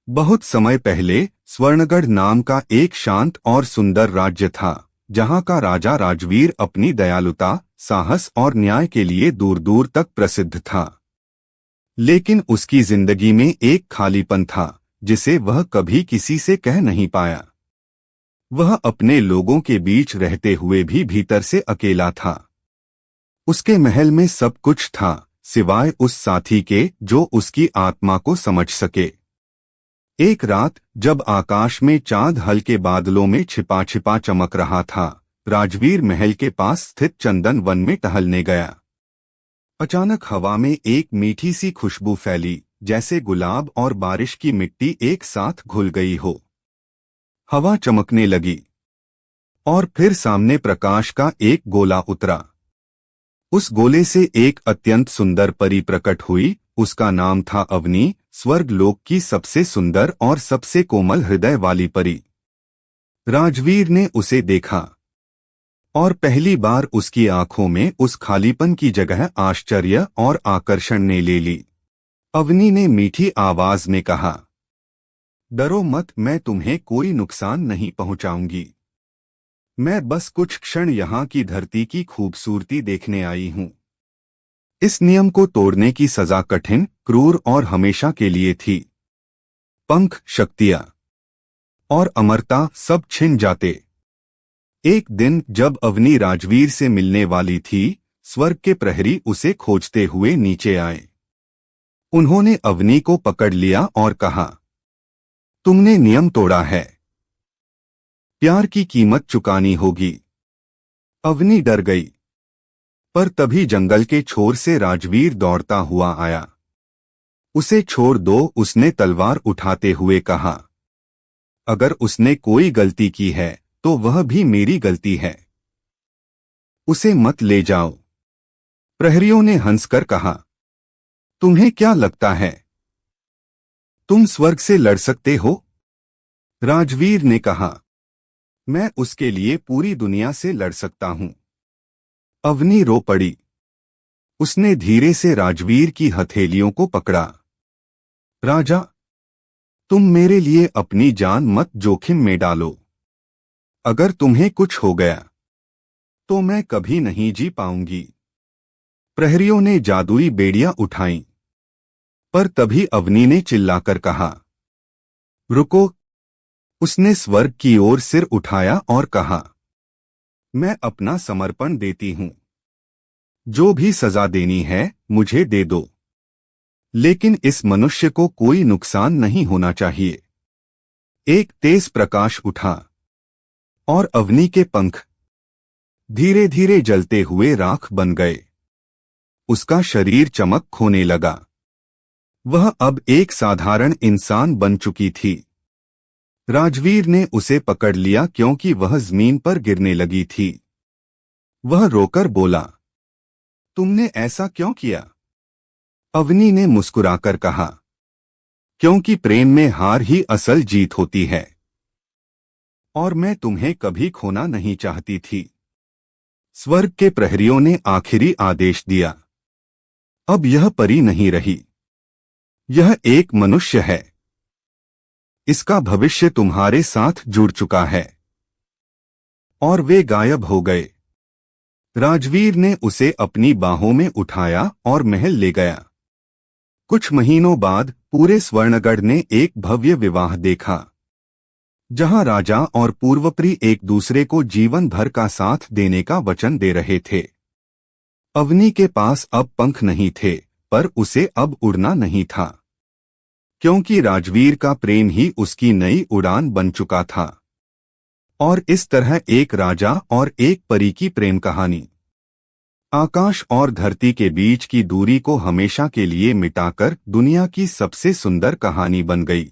बहुत समय पहले स्वर्णगढ़ नाम का एक शांत और सुंदर राज्य था, जहां का राजा राजवीर अपनी दयालुता, साहस और न्याय के लिए दूर दूर तक प्रसिद्ध था। लेकिन उसकी जिंदगी में एक खालीपन था, जिसे वह कभी किसी से कह नहीं पाया। वह अपने लोगों के बीच रहते हुए भी भीतर से अकेला था। उसके महल में सब कुछ था, सिवाय उस साथी के जो उसकी आत्मा को समझ सके। एक रात जब आकाश में चांद हल्के बादलों में छिपा छिपा चमक रहा था, राजवीर महल के पास स्थित चंदन वन में टहलने गया। अचानक हवा में एक मीठी सी खुशबू फैली, जैसे गुलाब और बारिश की मिट्टी एक साथ घुल गई हो। हवा चमकने लगी और फिर सामने प्रकाश का एक गोला उतरा। उस गोले से एक अत्यंत सुंदर परी प्रकट हुई। उसका नाम था अवनी, स्वर्गलोक की सबसे सुंदर और सबसे कोमल हृदय वाली परी। राजवीर ने उसे देखा और पहली बार उसकी आंखों में उस खालीपन की जगह आश्चर्य और आकर्षण ने ले ली। अवनी ने मीठी आवाज में कहा, डरो मत, मैं तुम्हें कोई नुकसान नहीं पहुंचाऊंगी। मैं बस कुछ क्षण यहाँ की धरती की खूबसूरती देखने आई हूँ। इस नियम को तोड़ने की सजा कठिन, क्रूर और हमेशा के लिए थी। पंख, शक्तियाँ और अमरता सब छिन जाते। एक दिन जब अवनी राजवीर से मिलने वाली थी, स्वर्ग के प्रहरी उसे खोजते हुए नीचे आए। उन्होंने अवनी को पकड़ लिया और कहा, तुमने नियम तोड़ा है, प्यार की कीमत चुकानी होगी। अवनी डर गई, पर तभी जंगल के छोर से राजवीर दौड़ता हुआ आया। उसे छोड़ दो, उसने तलवार उठाते हुए कहा। अगर उसने कोई गलती की है तो वह भी मेरी गलती है। उसे मत ले जाओ। प्रहरियों ने हंसकर कहा, तुम्हें क्या लगता है तुम स्वर्ग से लड़ सकते हो? राजवीर ने कहा, मैं उसके लिए पूरी दुनिया से लड़ सकता हूं। अवनी रो पड़ी। उसने धीरे से राजवीर की हथेलियों को पकड़ा। राजा, तुम मेरे लिए अपनी जान मत जोखिम में डालो। अगर तुम्हें कुछ हो गया तो मैं कभी नहीं जी पाऊंगी। प्रहरियों ने जादुई बेड़ियां उठाईं, पर तभी अवनी ने चिल्लाकर कहा, रुको। उसने स्वर्ग की ओर सिर उठाया और कहा, मैं अपना समर्पण देती हूं। जो भी सजा देनी है मुझे दे दो, लेकिन इस मनुष्य को कोई नुकसान नहीं होना चाहिए। एक तेज प्रकाश उठा और अवनी के पंख धीरे धीरे जलते हुए राख बन गए। उसका शरीर चमक खोने लगा। वह अब एक साधारण इंसान बन चुकी थी। राजवीर ने उसे पकड़ लिया क्योंकि वह जमीन पर गिरने लगी थी। वह रोकर बोला, तुमने ऐसा क्यों किया? अवनी ने मुस्कुराकर कहा, क्योंकि प्रेम में हार ही असल जीत होती है, और मैं तुम्हें कभी खोना नहीं चाहती थी। स्वर्ग के प्रहरियों ने आखिरी आदेश दिया, अब यह परी नहीं रही, यह एक मनुष्य है। इसका भविष्य तुम्हारे साथ जुड़ चुका है। और वे गायब हो गए। राजवीर ने उसे अपनी बाहों में उठाया और महल ले गया। कुछ महीनों बाद पूरे स्वर्णगढ़ ने एक भव्य विवाह देखा, जहां राजा और पूर्वपरी एक दूसरे को जीवन भर का साथ देने का वचन दे रहे थे। अवनी के पास अब पंख नहीं थे, पर उसे अब उड़ना नहीं था, क्योंकि राजवीर का प्रेम ही उसकी नई उड़ान बन चुका था। और इस तरह एक राजा और एक परी की प्रेम कहानी आकाश और धरती के बीच की दूरी को हमेशा के लिए मिटाकर दुनिया की सबसे सुंदर कहानी बन गई।